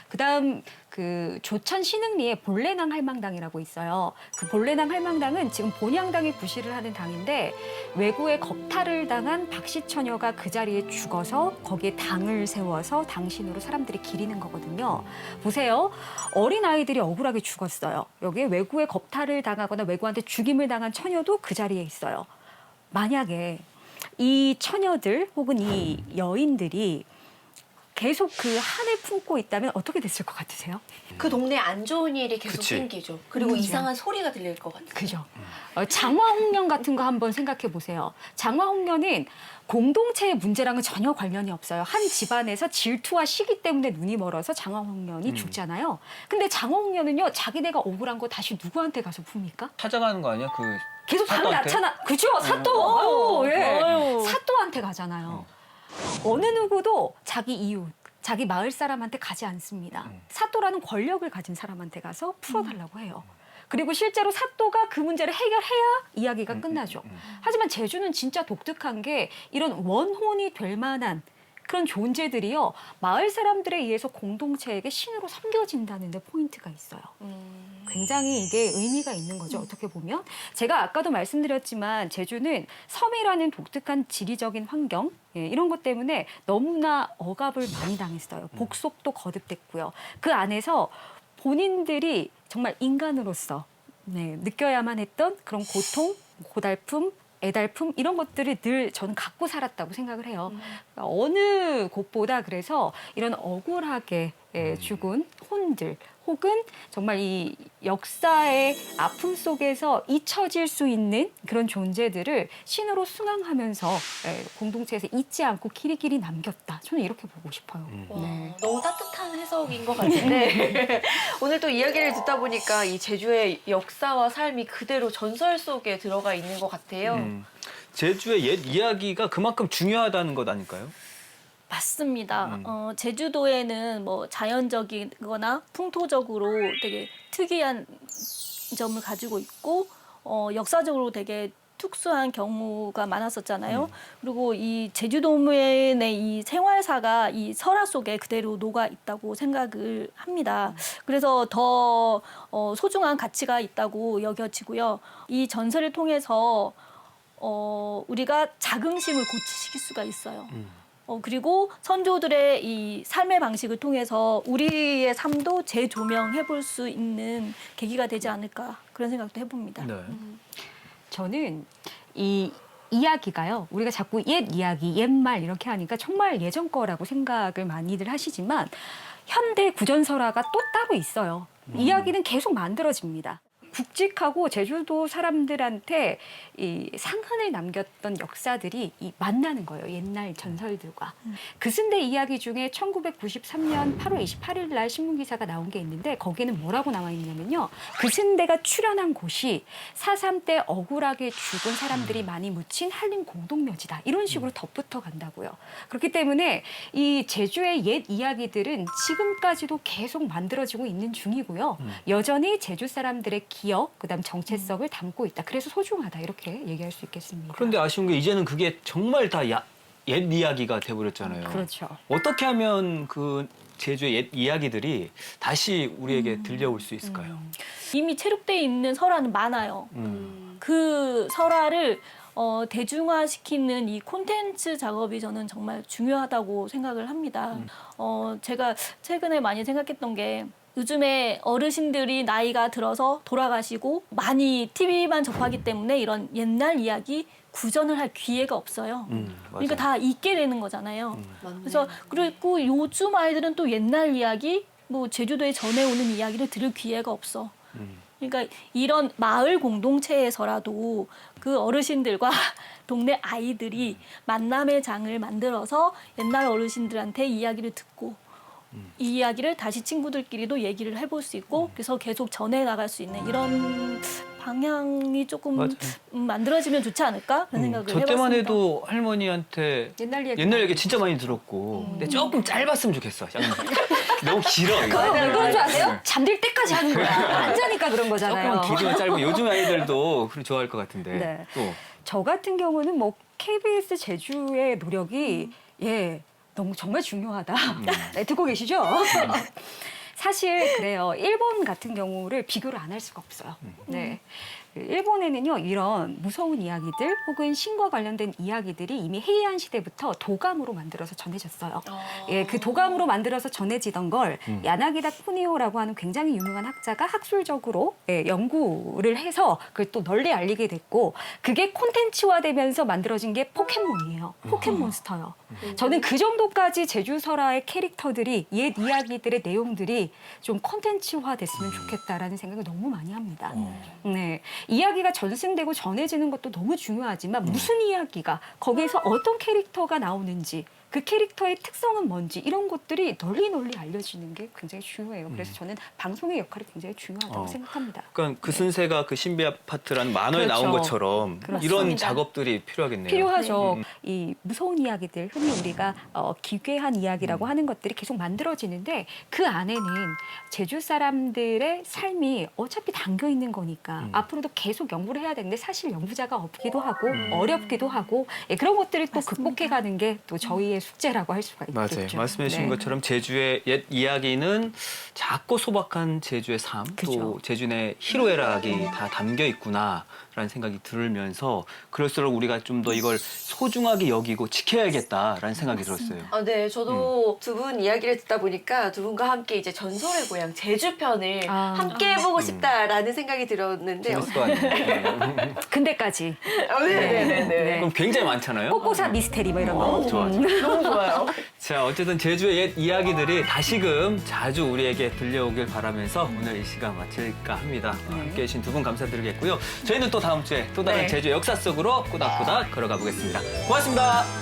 그다음 그 조천 신흥리에 볼레낭 할망당이라고 있어요. 그 볼레낭 할망당은 지금 본향당이 구실을 하는 당인데 왜구에 겁탈을 당한 박씨처녀가 그 자리에 죽어서 거기에 당을 세워서 당신으로 사람들이 기리는 거거든요. 보세요. 어린 아이들이 억울하게 죽었어요. 여기에 왜구에 겁탈을 당하거나 왜구한테 죽임을 당한 처녀도 그 자리에 있어요. 만약에 이 처녀들 혹은 이 여인들이 계속 그 한을 품고 있다면 어떻게 됐을 것 같으세요? 그 동네에 안 좋은 일이 계속 그치. 생기죠. 그리고 그죠. 이상한 소리가 들릴 것 같아요. 그죠. 장화홍련 같은 거 한번 생각해 보세요. 장화홍련은 공동체의 문제랑은 전혀 관련이 없어요. 한 집안에서 질투와 시기 때문에 눈이 멀어서 장화홍련이 죽잖아요. 근데 장화홍련은요, 자기네가 억울한 거 다시 누구한테 가서 풉니까? 찾아가는 거 아니야? 그 계속 방이 사또한테? 나타나. 그죠? 사또. 아유, 예. 사또한테 가잖아요. 어느 누구도 자기 이웃, 자기 마을 사람한테 가지 않습니다. 사또라는 권력을 가진 사람한테 가서 풀어달라고 해요. 그리고 실제로 사또가 그 문제를 해결해야 이야기가 끝나죠. 하지만 제주는 진짜 독특한 게 이런 원혼이 될 만한 그런 존재들이요, 마을 사람들에 의해서 공동체에게 신으로 섬겨진다는 데 포인트가 있어요. 굉장히 이게 의미가 있는 거죠, 어떻게 보면. 제가 아까도 말씀드렸지만 제주는 섬이라는 독특한 지리적인 환경, 예, 이런 것 때문에 너무나 억압을 많이 당했어요. 복속도 거듭됐고요. 그 안에서 본인들이 정말 인간으로서 느껴야만 했던 그런 고통, 고달픔, 애달픔 이런 것들을 늘 저는 갖고 살았다고 생각을 해요. 그러니까 어느 곳보다 그래서 이런 억울하게 죽은 혼들 혹은 정말 이 역사의 아픔 속에서 잊혀질 수 있는 그런 존재들을 신으로 숭앙하면서 공동체에서 잊지 않고 길이길이 남겼다. 저는 이렇게 보고 싶어요. 와, 네. 너무 따뜻한 해석인 것 같은데 오늘 또 이야기를 듣다 보니까 이 제주의 역사와 삶이 그대로 전설 속에 들어가 있는 것 같아요. 제주의 옛 이야기가 그만큼 중요하다는 것 아닐까요? 맞습니다. 제주도에는 뭐 자연적이거나 풍토적으로 되게 특이한 점을 가지고 있고 역사적으로 되게 특수한 경우가 많았었잖아요. 그리고 이 제주도민의 이 생활사가 이 설화 속에 그대로 녹아 있다고 생각을 합니다. 그래서 더 소중한 가치가 있다고 여겨지고요. 이 전설을 통해서 우리가 자긍심을 고치실 수가 있어요. 그리고 선조들의 이 삶의 방식을 통해서 우리의 삶도 재조명해 볼 수 있는 계기가 되지 않을까 그런 생각도 해봅니다. 네. 저는 이 이야기가요. 우리가 자꾸 옛 이야기, 옛말 이렇게 하니까 정말 예전 거라고 생각을 많이들 하시지만 현대 구전설화가 또 따로 있어요. 이야기는 계속 만들어집니다. 굵직하고 제주도 사람들한테 이 상흔을 남겼던 역사들이 만나는 거예요. 옛날 전설들과. 그순대 이야기 중에 1993년 8월 28일 날 신문기사가 나온 게 있는데 거기에는 뭐라고 나와 있냐면요. 그순대가 출연한 곳이 4.3 때 억울하게 죽은 사람들이 많이 묻힌 한림 공동묘지다. 이런 식으로 덧붙어 간다고요. 그렇기 때문에 이 제주의 옛 이야기들은 지금까지도 계속 만들어지고 있는 중이고요. 여전히 제주 사람들의 기억, 그다음 정체성을 담고 있다. 그래서 소중하다 이렇게 얘기할 수 있겠습니다. 그런데 아쉬운 게 이제는 그게 정말 다 옛 이야기가 돼버렸잖아요. 그렇죠. 어떻게 하면 그 제주의 옛 이야기들이 다시 우리에게 들려올 수 있을까요? 이미 체록되어 있는 설화는 많아요. 그 설화를 대중화시키는 이 콘텐츠 작업이 저는 정말 중요하다고 생각을 합니다. 제가 최근에 많이 생각했던 게 요즘에 어르신들이 나이가 들어서 돌아가시고 많이 TV만 접하기 때문에 이런 옛날 이야기 구전을 할 기회가 없어요. 그러니까 다 잊게 되는 거잖아요. 그래서 그리고 요즘 아이들은 또 옛날 이야기, 뭐 제주도에 전해오는 이야기를 들을 기회가 없어. 그러니까 이런 마을 공동체에서라도 그 어르신들과 동네 아이들이 만남의 장을 만들어서 옛날 어르신들한테 이야기를 듣고 이 이야기를 다시 친구들끼리도 얘기를 해볼 수 있고 그래서 계속 전해나갈 수 있는 이런 방향이 조금 만들어지면 좋지 않을까 그런 생각을 저 해봤습니다. 때만 해도 할머니한테 옛날 얘기 진짜 많이 들었고 근데 조금 짧았으면 좋겠어. 너무 길어. 이거. 왜 그런 줄 아세요? 잠들 때까지 하는 거야. 안 자니까 그런 거잖아요. 조금 길이면 짧고 요즘 아이들도 그런 좋아할 것 같은데 네. 또 저 같은 경우는 뭐 KBS 제주의 노력이 예, 너무 정말 중요하다. 네, 듣고 계시죠? 사실 그래요. 일본 같은 경우를 비교를 안 할 수가 없어요. 네. 일본에는요, 이런 무서운 이야기들 혹은 신과 관련된 이야기들이 이미 헤이안 시대부터 도감으로 만들어서 전해졌어요. 예, 그 도감으로 만들어서 전해지던 걸 야나기다 쿠니오라고 하는 굉장히 유명한 학자가 학술적으로 연구를 해서 그걸 또 널리 알리게 됐고, 그게 콘텐츠화되면서 만들어진 게 포켓몬이에요. 포켓몬스터요. 저는 그 정도까지 제주설화의 캐릭터들이, 옛 이야기들의 내용들이 좀 콘텐츠화 됐으면 좋겠다라는 생각을 너무 많이 합니다. 네. 이야기가 전승되고 전해지는 것도 너무 중요하지만 무슨 이야기가, 거기에서 어떤 캐릭터가 나오는지, 그 캐릭터의 특성은 뭔지, 이런 것들이 널리 알려지는 게 굉장히 중요해요. 그래서 저는 방송의 역할이 굉장히 중요하다고 생각합니다. 그러니까 그 순세가 그 신비 아파트라는 만화에 그렇죠. 나온 것처럼 이런 그렇습니다. 작업들이 필요하겠네요. 필요하죠. 이 무서운 이야기들, 흔히 우리가 기괴한 이야기라고 하는 것들이 계속 만들어지는데, 그 안에는 제주 사람들의 삶이 어차피 담겨 있는 거니까 앞으로도 계속 연구를 해야 되는데, 사실 연구자가 없기도 하고 어렵기도 하고, 예, 그런 것들을 또 극복해가는 게 또 저희의 숙제라고 할 수가 있겠죠. 맞아요. 말씀해 주신 네. 것처럼 제주의 옛 이야기는 작고 소박한 제주의 삶, 또 그죠. 제주 내 희로애락이 다 담겨 있구나라는 생각이 들면서, 그럴수록 우리가 좀 더 이걸 소중하게 여기고 지켜야겠다라는 생각이 들었어요. 아, 네, 저도 두 분 이야기를 듣다 보니까 두 분과 함께 이제 전설의 고향 제주편을 함께 해보고 싶다라는 생각이 들었는데, 재밌을 것 같네요. 근데까지. 네네네. 그럼 굉장히 많잖아요. 꼬꼬사 미스테리 뭐 이런 거. 좋아. 너무 좋아요. 자, 어쨌든 제주의 옛 이야기들이 다시금 자주 우리에게 들려오길 바라면서 오늘 이 시간 마칠까 합니다. 함께해 주신 두 분 감사드리겠고요. 저희는 또 다음 주에 또 다른 네. 제주 역사 속으로 꾸닥꾸닥 걸어가 보겠습니다. 고맙습니다.